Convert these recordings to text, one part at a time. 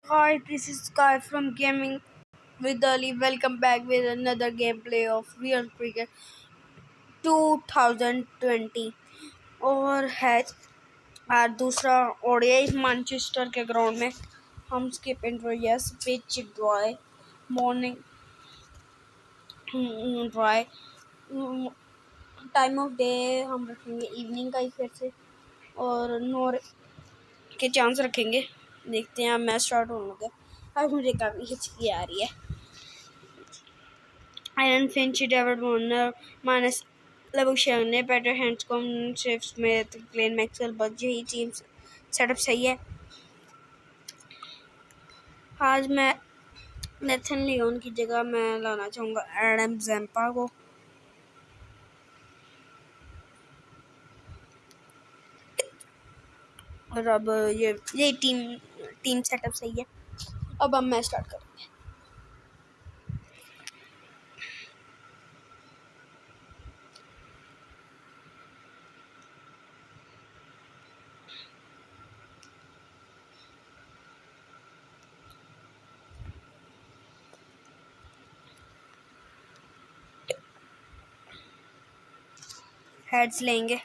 Hi, this is Sky from Gaming with Ali. Welcome back with another gameplay of Real Cricket 2020 और है आज दूसरा ODI Manchester के ground में हम skip intro yes pitch dry morning dry time of day हम रखेंगे evening का ही फिर से और नोर के चांस रखेंगे। देखते हैं अब मैच स्टार्ट होने लगा। आज मुझे काफ़ी हिचकी आ रही है। Aaron Finch, David Warner, Manas Labuschagne, Peter Hanscom, Steve Smith, Glenn Maxwell, बस यही टीम सेटअप सही है। आज मैं नेथन लियोन की जगह मैं लाना चाहूँगा एडम ज़ैम्पा को। और अब ये टीम सेटअप सही है। अब हम मैच स्टार्ट करेंगे। हेड्स लेंगे।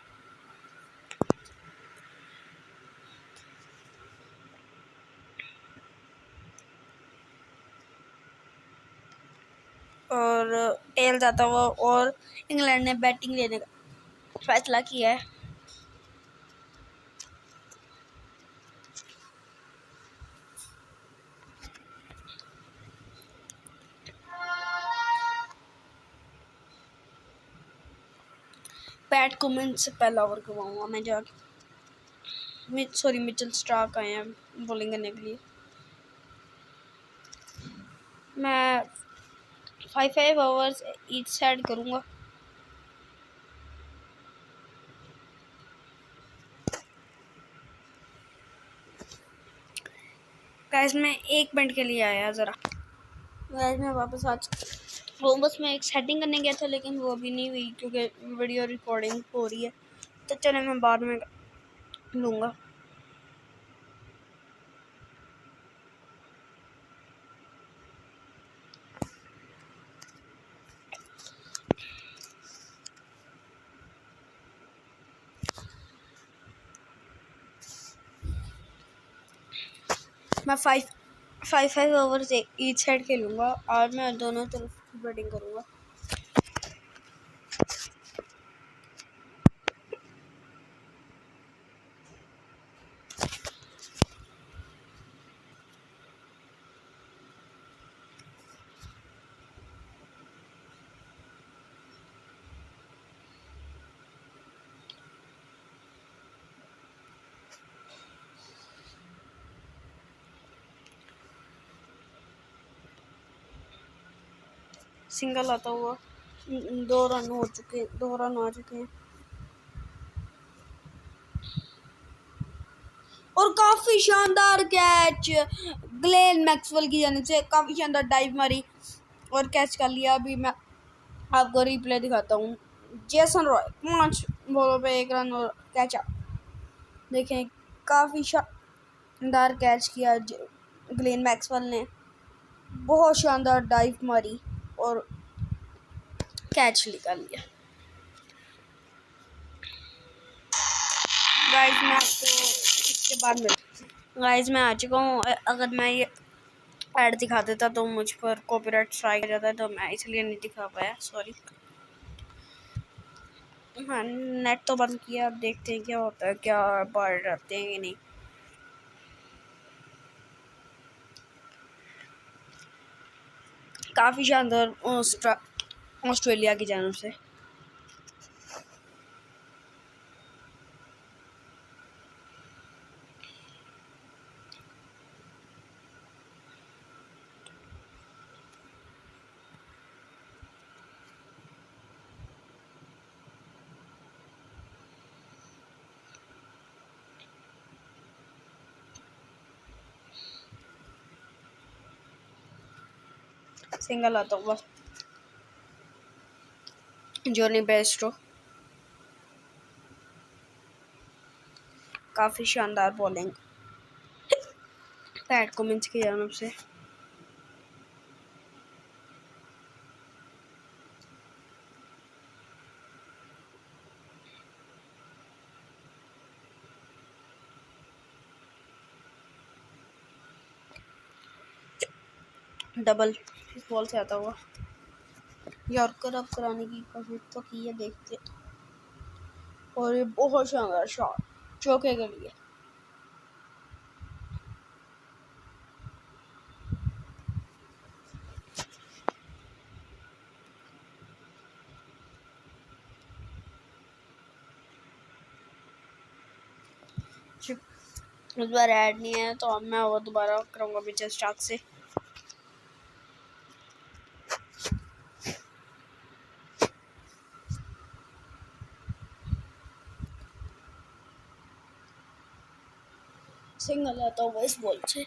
और टेल जाता हुआ और इंग्लैंड ने बैटिंग लेने का फैसला किया है। पैट कमिंस से पहला ओवर करवाऊंगा मैं जाके। मिचेल स्टार्क आए हैं बॉलिंग करने के लिए। मैं 5 ओवर्स ईच साइड करूँगा। गाइस मैं 1 मिनट के लिए आया ज़रा। गाइस मैं वापस आ चुका हूँ। बस मैं एक सेटिंग करने गया था लेकिन वो अभी नहीं हुई क्योंकि वीडियो रिकॉर्डिंग हो रही है। तो चले मैं बाद में लूँगा। मैं फाइव ओवर्स ईच साइड खेलूँगा और मैं दोनों तरफ बैटिंग करूँगा। सिंगल आता हुआ 2 रन आ चुके हैं और काफ़ी शानदार कैच ग्लेन मैक्सवेल की जाने से काफ़ी शानदार डाइव मारी और कैच कर लिया। अभी मैं आपको रिप्ले दिखाता हूँ। जेसन रॉय 5 बॉलों पे 1 रन और कैच आउट। देखें काफ़ी शानदार कैच किया ग्लेन मैक्सवेल ने। बहुत शानदार डाइव मारी और कैच निकाल लिया। गाइस मैं आपको इसके बाद गाइस मैं आ चुका हूँ। अगर मैं ये ऐड दिखा देता तो मुझ पर कॉपीराइट स्ट्राइक आ जाता है तो मैं इसलिए नहीं दिखा पाया, सॉरी। हाँ नेट तो बंद किया। अब देखते हैं क्या होता है, क्या बाढ़ आते हैं कि नहीं। काफ़ी शानदार ऑस्ट्रेलिया की जानब से। सिंगल आता हुआ जोनी बेस्टो। काफ़ी शानदार बॉलिंग। फैट कमेंट्स की जानब से। डबल इस बॉल से आता हुआ यॉर्कर अब कराने की कोशिश तो की है, देखते। और ये बहुत शानदार शॉट चौके के लिए। इस बार ऐड नहीं है तो अब मैं वो दोबारा करूँगा पिक्चर स्टार्ट से। सिंगल आता हुआ इस बॉल से।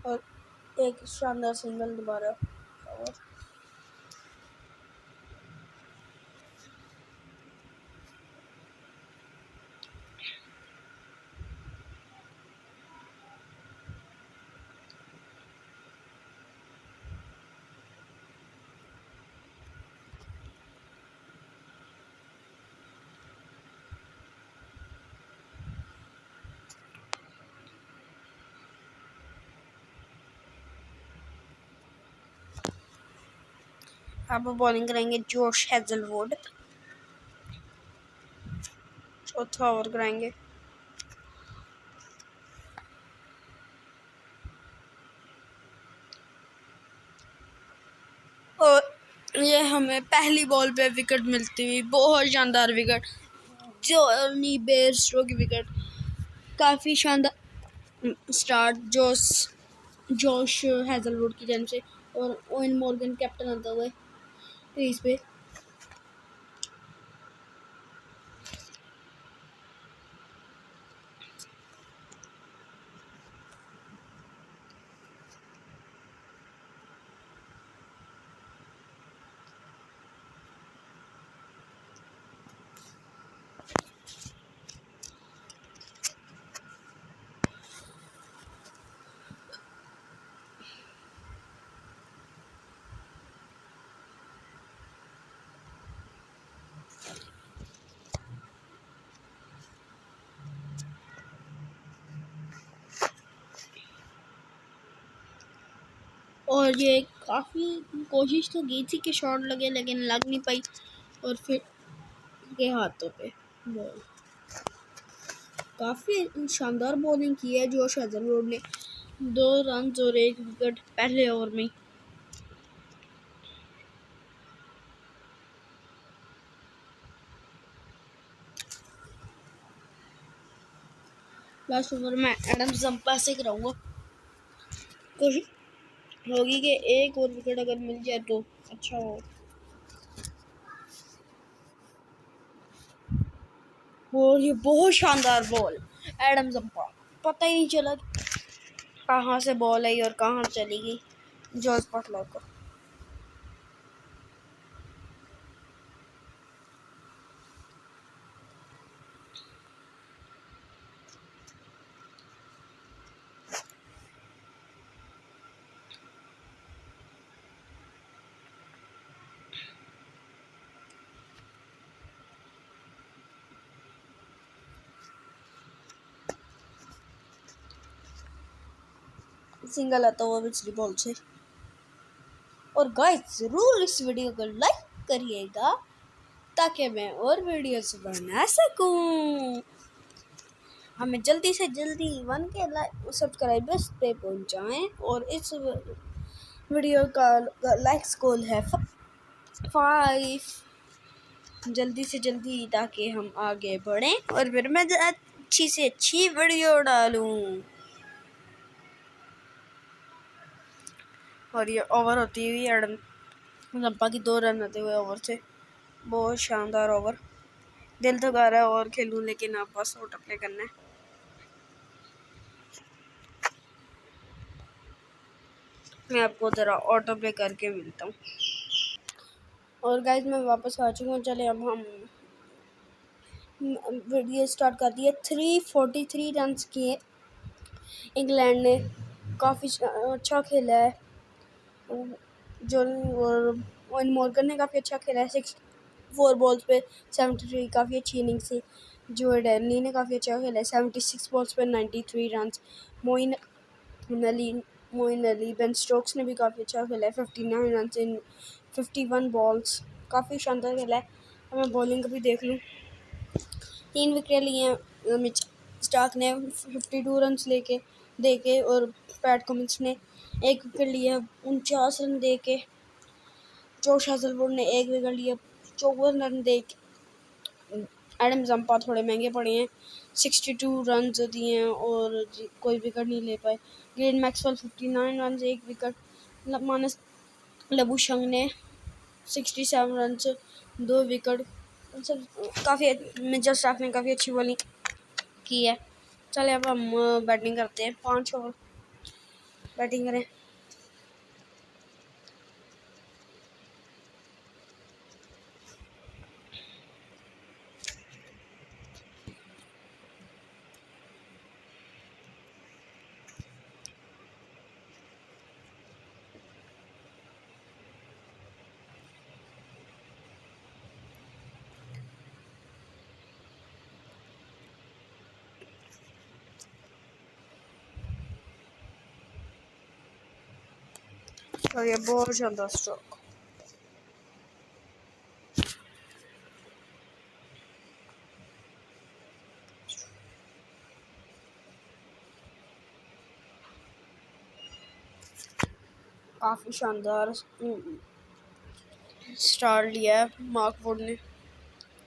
और एक शानदार सिंगल दोबारा। और अब बॉलिंग करेंगे जोश हेजलवुड। चौथा ओवर कराएंगे। और ये हमें पहली बॉल पे विकेट मिलती हुई, बहुत शानदार विकेट, जॉनी बेयरस्टो की विकेट। काफ़ी शानदार स्टार्ट जोश हेजलवुड की जान से। और ओवन मॉर्गन कैप्टन आता हुआ क्रीज पे। और ये काफ़ी कोशिश तो की थी कि शॉट लगे, लेकिन लग नहीं पाई। और फिर के हाथों पे बॉल। काफ़ी शानदार बॉलिंग की है जोश हेजलवुड ने। 2 रन और 1 विकेट पहले ओवर में। लास्ट ओवर में एडम जंपा से कराऊंगा। कोशिश होगी कि एक और विकेट अगर मिल जाए तो अच्छा हो। और ये बहुत शानदार बॉल एडम जंपा, पता ही नहीं चला कहाँ से बॉल आई और कहाँ चली गई जॉस बटलर को। सिंगल आता हुआ पिछली बॉल से। और गाइस जरूर इस वीडियो को लाइक करिएगा ताकि मैं और वीडियोस बना सकूं। हमें जल्दी से जल्दी 1K सब्सक्राइबर्स पे पहुंचाएं। और इस वीडियो का लाइक्स गोल है 5। जल्दी से जल्दी, ताकि हम आगे बढ़ें और फिर मैं अच्छी से अच्छी वीडियो डालूं। और ये ओवर होती हुई एडम जंपा की 2 रन होते हुए ओवर से, बहुत शानदार ओवर। दिल तो कर रहा है और खेलूं, लेकिन अब बस ऑटो प्ले करना है। मैं आपको ज़रा ऑटो प्ले करके मिलता हूँ। और गाइस मैं वापस आ चुका हूँ। चले अब हम वीडियो स्टार्ट कर दिए। 343 रन किए इंग्लैंड ने, काफ़ी अच्छा खेला है। जो और मॉर्गन ने काफ़ी अच्छा खेला है, 64 बॉल्स पे 73, काफ़ी अच्छी इनिंग्स थी। जो डेनी ने काफ़ी अच्छा खेला है, 76 बॉल्स पे 93 run. Moeen Ali Ben Stokes ने भी काफ़ी अच्छा खेला है, 59 रन इन 51 बॉल्स, काफ़ी शानदार खेला है। अब मैं बॉलिंग भी देख लूँ। 3 विकेट लिए हैं मिच स्टार्क ने 52 रन दे के, और पैट कमिंस ने 1 विकेट लिया 49 रन दे के। जोश हेजलवुड ने 1 विकेट लिया 54 रन दे के। एडम जंपा थोड़े महंगे पड़े हैं, 62 रन दिए हैं और कोई विकेट नहीं ले पाए। Glenn Maxwell 59 run 1 wicket. Marnus Labuschagne ने 67 रन 2 विकेट। काफ़ी मिचेल स्टार्क ने काफ़ी अच्छी बॉलिंग की है। चले अब हम बैटिंग करते हैं। 5 ओवर बैटिंग करें। और ये बहुत शानदार स्ट्रोक। काफ़ी शानदार स्टार्ट लिया है मार्क वुड ने,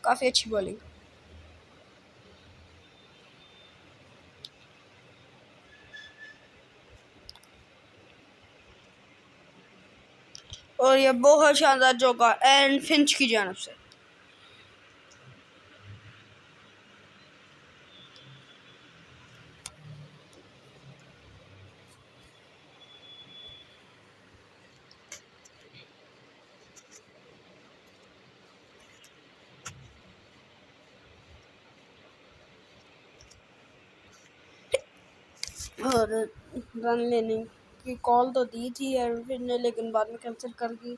काफ़ी अच्छी बॉलिंग। और ये बहुत शानदार चौका एरन फिंच की जानिब से। और रन लेने की कॉल तो दी थी एरन फिंच ने, लेकिन बाद में कैंसिल कर दी।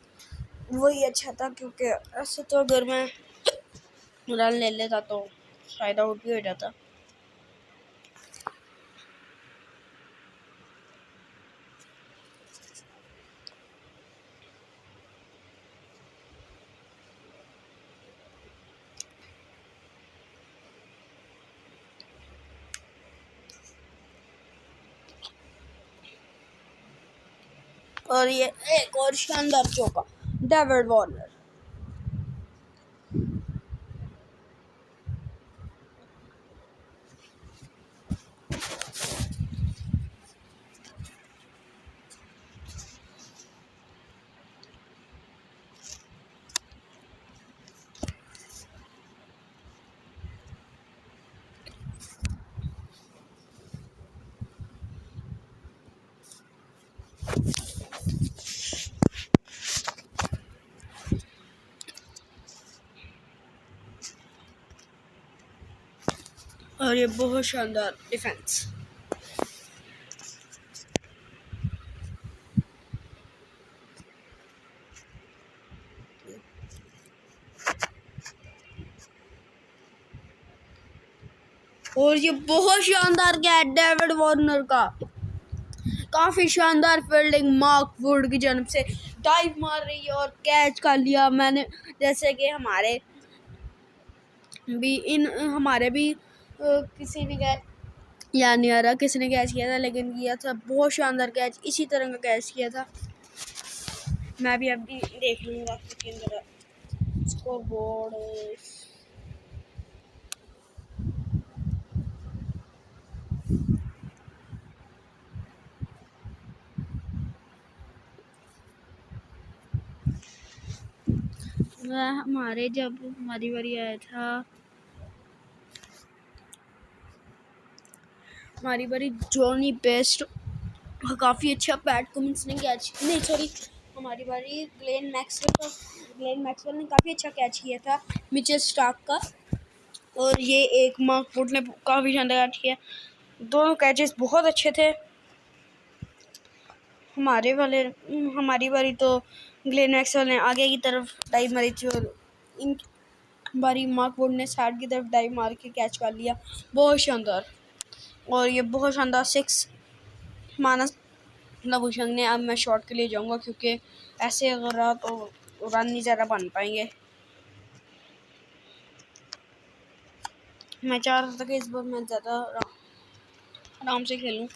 वही अच्छा था, क्योंकि ऐसे तो अगर मैं रन ले लेता तो शायद आउट भी हो जाता। और ये एक और शानदार चौका डेविड वार्नर। और ये बहुत शानदार डिफेंस। और ये बहुत शानदार कैच डेविड वार्नर का, काफ़ी शानदार फील्डिंग मार्क वुड की जानब से। डाइव मार रही है और कैच कर लिया मैंने। जैसे कि हमारे भी किसी ने कैच याद नहीं आ रहा किसी ने कैच किया था, लेकिन किया था बहुत शानदार कैच, इसी तरह का कैच किया था। मैं भी अभी देख लूँगा, लेकिन स्कोरबोर्ड हमारे जब हमारी बारी आया था, हमारी बारी जॉनी बेस्ट काफ़ी अच्छा पैट कमिंस ने कैच, नहीं सॉरी, हमारी बारी ग्लेन मैक्सवेल ने काफ़ी अच्छा कैच किया था मिचेल स्टार्क का, और ये एक मार्क वुड ने काफ़ी शानदार कैच किया। दोनों कैचेस बहुत अच्छे थे। हमारी बारी तो ग्लेन मैक्सवेल ने आगे की तरफ डाइव मारी थी और इन बारी मार्क वुड ने साइड की तरफ डाइव मार के कैच कर लिया। बहुत शानदार, और ये बहुत शानदार 6 माना नवुशंग ने। अब मैं शॉट के लिए जाऊंगा क्योंकि ऐसे अगर रहा तो रन नहीं ज़्यादा बन पाएंगे। मैं चाह रहा था कि इस बार मैं ज़्यादा आराम से खेलूं।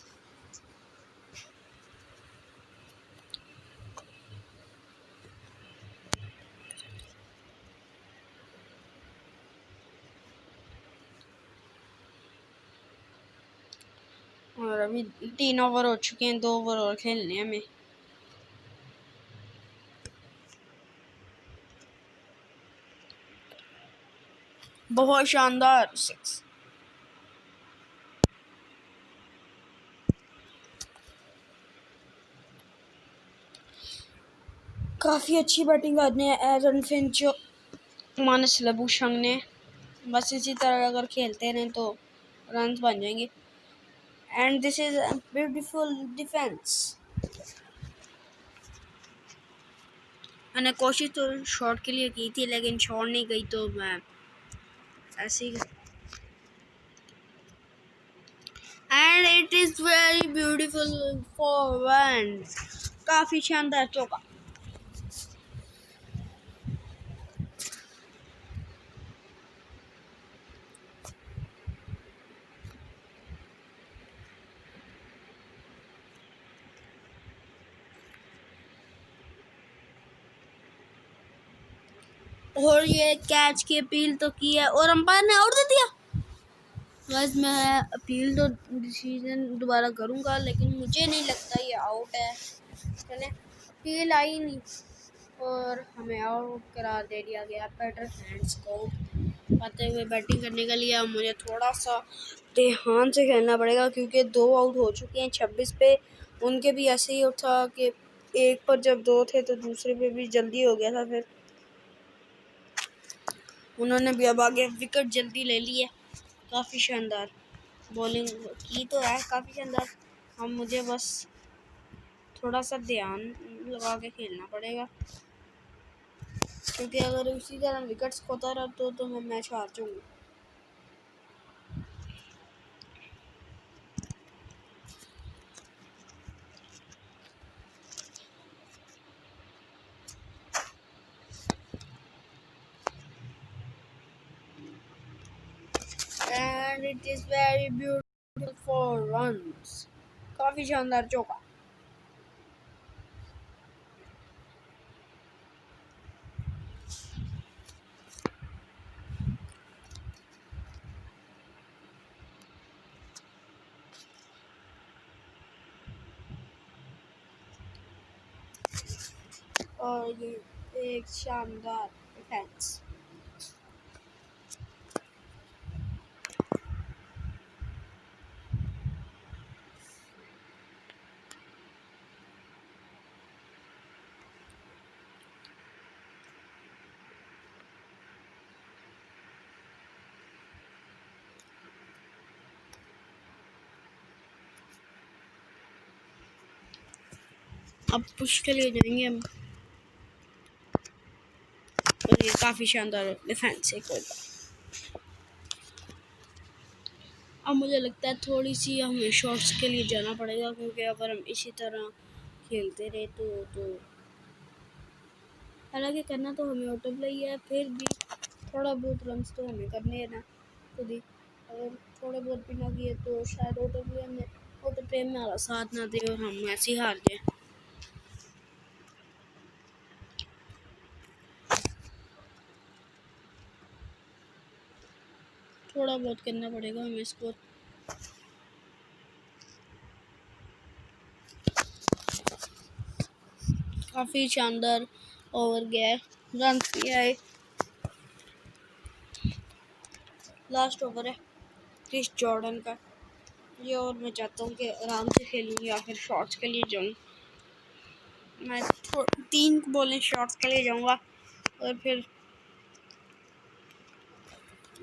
और अभी 3 ओवर हो चुके हैं, 2 ओवर और खेलने हैं हमें। बहुत शानदार 6। काफ़ी अच्छी बैटिंग करनी है एरन फिंच, मानस लबुशंग ने। बस इसी तरह अगर खेलते रहें तो रन बन जाएंगे। And this is beautiful defence. मैंने कोशिश तो शॉट के लिए की थी लेकिन शॉट नहीं गई तो मैं ऐसे ही। And it is very beautiful for one. काफ़ी शानदार चौका। और ये कैच की अपील तो की है और अंपायर ने आउट दे दिया। बस मैं अपील तो डिसीजन दोबारा करूँगा लेकिन मुझे नहीं लगता ये आउट है। चले, अपील आई नहीं और हमें आउट करार दे दिया गया। पेटर हैंड्स को आते हुए बैटिंग करने के लिए मुझे थोड़ा सा ध्यान से खेलना पड़ेगा क्योंकि 2 आउट हो चुके हैं 26 पे। उनके भी ऐसे ही था कि एक पर जब 2 थे तो दूसरे पे भी जल्दी हो गया था, फिर उन्होंने भी अब आगे विकेट जल्दी ले ली है। काफ़ी शानदार बॉलिंग की तो है, काफ़ी शानदार। अब मुझे बस थोड़ा सा ध्यान लगा के खेलना पड़ेगा क्योंकि अगर उसी तरह विकेट्स खोता रहा तो मैं मैच हार जाऊँगा। And it is very beautiful for runs. काफ़ी शानदार चौका। और ये एक शानदार डिफेंस। अब पुश के लिए जाएंगे हम और ये काफ़ी शानदार डिफेंस एक और। अब मुझे लगता है थोड़ी सी हमें शॉट्स के लिए जाना पड़ेगा क्योंकि अगर हम इसी तरह खेलते रहे तो हालांकि करना तो हमें ऑटो प्ले ही है, फिर भी थोड़ा बहुत रन्स तो हमें करने हैं ना खुद ही। अगर थोड़े बहुत भी ना किए तो शायद ऑटो प्ले में हमारा साथ ना दे और हम ऐसे ही हार जाए। थोड़ा बहुत करना पड़ेगा हमें स्कोर। काफ़ी शानदार ओवर गया है, रन किया है। लास्ट ओवर है क्रिस जॉर्डन का ये, और मैं चाहता हूँ कि आराम से खेलूँ या फिर शॉट्स के लिए जाऊँ। मैं 3 बॉलें शॉट्स के लिए जाऊँगा और फिर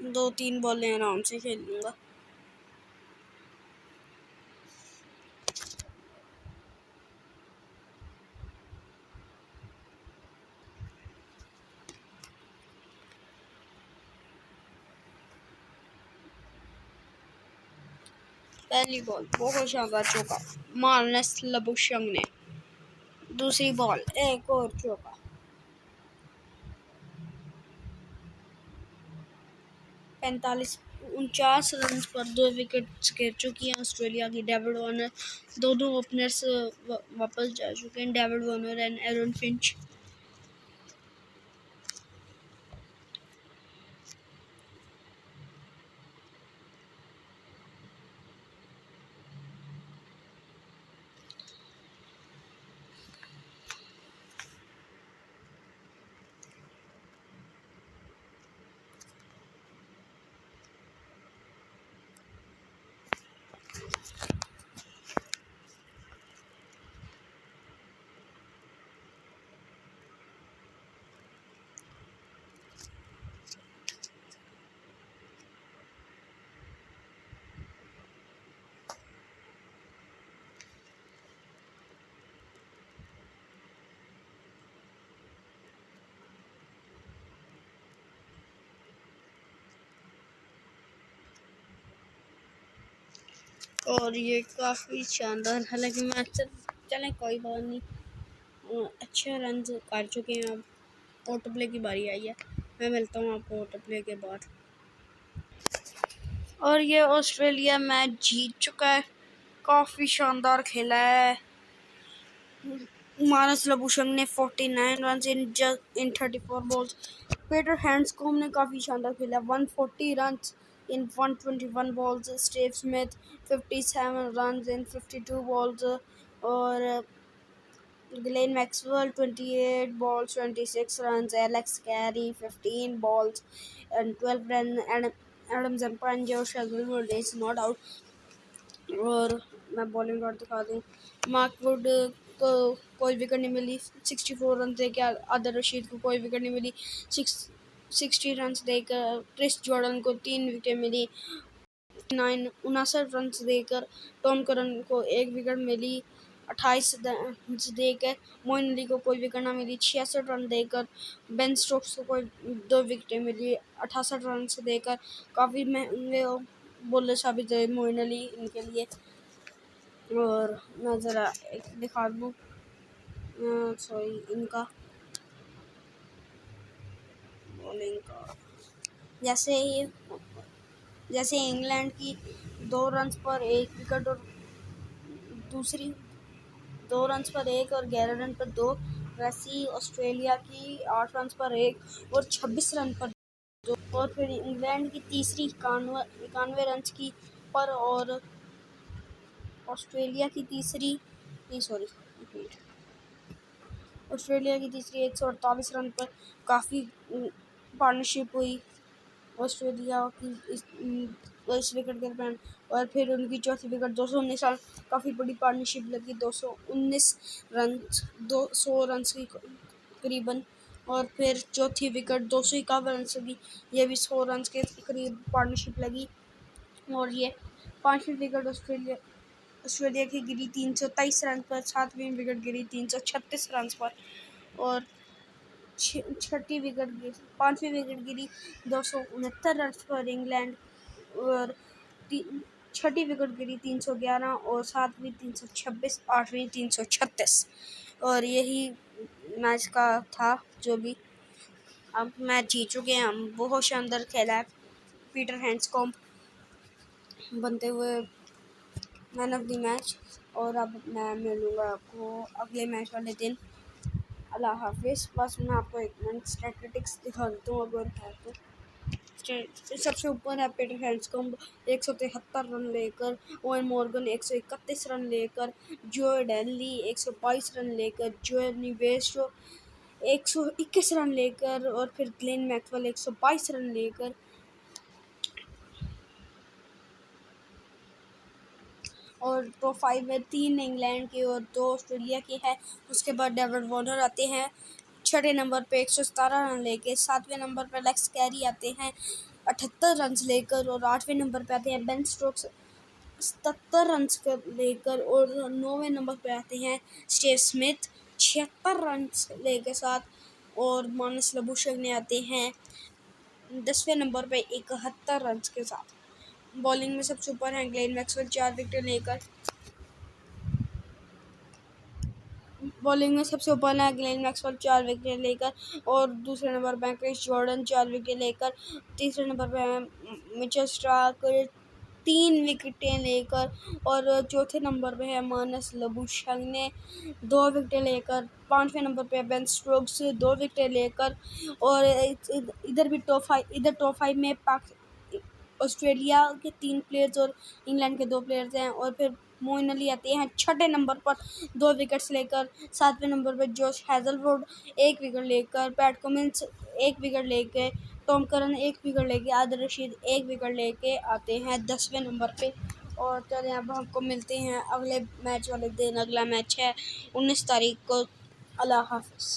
2-3 बॉलें आराम से खेल लूँगा। पहली बॉल बहुत शानदार चौका, मार्नस लबुशंग ने। दूसरी बॉल एक और चौका। 49 रन पर 2 विकेट गिर चुकी हैं ऑस्ट्रेलिया की। डेविड वार्नर, दोनों ओपनर्स वापस जा चुके हैं, David Warner and Aaron Finch. और ये काफ़ी शानदार, हालांकि मैच चलें कोई बात नहीं, अच्छे रन कर चुके हैं। अब ऑटो प्ले की बारी आई है, मैं मिलता हूँ आपको ऑटो प्ले के बाद। और ये ऑस्ट्रेलिया मैच जीत चुका है, काफ़ी शानदार खेला है। मार्नस लबुशंग ने 49 run in 34 balls. Peter Handscomb ने काफ़ी शानदार खेला, 140 run in 121 balls. Steve Smith 57 run in 52 balls. और Glenn Maxwell 28 balls 26 runs, Alex Carey 15 balls and 12 run, Adam Zampa and Josh Hazlewood is not out. और मैं bowling और दिखा दूँ, मार्क वुड को कोई विकेट नहीं मिली, 64 रन देकर। आदिल रशीद को कोई विकेट नहीं मिली, 60 रन देकर। क्रिस जॉर्डन को 3 विकेट मिली, 59 रन देकर। टॉम करन को 1 विकेट मिली, 28 रन देकर। मोइन अली को कोई विकेट ना मिली, 66 रन देकर। बेन स्टोक्स को कोई 2 विकेटें मिली, 68 रन देकर। काफ़ी महंगे बॉलर साबित हुए मोइन अली इनके लिए। और मैं ज़रा एक दिखा दूँ, सॉरी, इनका बॉलिंग का, जैसे इंग्लैंड की 2 रन पर 1 विकेट और दूसरी 2 रन पर 1 और 11 रन पर 2, वैसे ही ऑस्ट्रेलिया की 8 रन पर 1 और 26 रन पर 2। और फिर इंग्लैंड की तीसरी 91 रन की पर, और ऑस्ट्रेलिया की तीसरी, नहीं सॉरी, ऑस्ट्रेलिया की तीसरी 148 रन पर। काफ़ी पार्टनरशिप हुई ऑस्ट्रेलिया की इस विकेट के दरम्यान। और फिर उनकी चौथी विकेट 219 रन, काफ़ी बड़ी पार्टनरशिप लगी, 219 रन, 200 रन की करीबन। और फिर चौथी विकेट 251 रन की, ये भी 100 रन के करीब पार्टनरशिप लगी। और ये 5वीं विकेट ऑस्ट्रेलिया की गिरी 323 रन पर, 7वीं विकेट गिरी 336 रन पर। और छठी विकेट गिरी 5वीं विकेट गिरी 269 रन पर इंग्लैंड। और छठी विकेट गिरी 311, और 7वीं 326, 8वीं 336। और यही मैच का था जो भी। अब मैच जीत चुके हैं हम, बहुत शानदार खेला है पीटर हैंड्सकॉम्ब बनते हुए मैन ऑफ द मैच। और अब मैं मिलूँगा आपको अगले मैच वाले दिन। अल्लाह हाफिज़। बस मैं आपको एक मिनट स्टैटिस्टिक्स दिखा देता हूँ अगर है तो। सबसे ऊपर है पीटर हैंड्सकॉम्ब 173 रन लेकर, ओवन मॉर्गन 131 रन लेकर, जो डेनली 122 रन लेकर, जोनी बेस्टो 121 रन लेकर और फिर ग्लेन मैक्सवेल 122 रन लेकर। और टॉप 5 में 3 इंग्लैंड के और 2 ऑस्ट्रेलिया के हैं। उसके बाद डेविड वार्नर आते हैं 6ठे नंबर पे 117 रन लेके। 7वें नंबर पर लेक्स कैरी आते हैं 78 रन लेकर और 8वें नंबर पे आते हैं बेन स्टोक्स 77 रन लेकर और 9वें नंबर पे आते हैं स्टीव स्मिथ 76 रन लेके साथ और मानस लबुशेन आते हैं 10वें नंबर पे 71 रन के साथ। बॉलिंग में सबसे ऊपर हैं ग्लेन मैक्सवेल 4 विकेट लेकर। बॉलिंग में सबसे ऊपर है ग्लेन मैक्सवेल 4 विकेट लेकर और दूसरे नंबर पर क्रिस जॉर्डन 4 विकेट लेकर। तीसरे नंबर पर है मिचेल स्टार्क 3 विकेटें लेकर और चौथे नंबर पे है मानस लबुशेन ने 2 विकेटें लेकर। 5वें नंबर पे बेन स्टोक्स 2 विकेटें लेकर और इधर भी टॉप 5 में ऑस्ट्रेलिया के 3 प्लेयर्स और इंग्लैंड के 2 प्लेयर्स हैं। और फिर मोइन अली आते हैं 6ठे नंबर पर 2 विकेट्स लेकर। 7वें नंबर पर जोश हैजलवुड 1 विकेट लेकर, पैट कमिंस 1 विकेट लेके, टॉम करन 1 विकेट लेके, आदिल रशीद 1 विकेट लेके आते हैं 10वें नंबर पे। और चलिए अब हमको मिलते हैं अगले मैच वाले दिन। अगला मैच है 19 तारीख को। अल्लाह हाफ़िज़।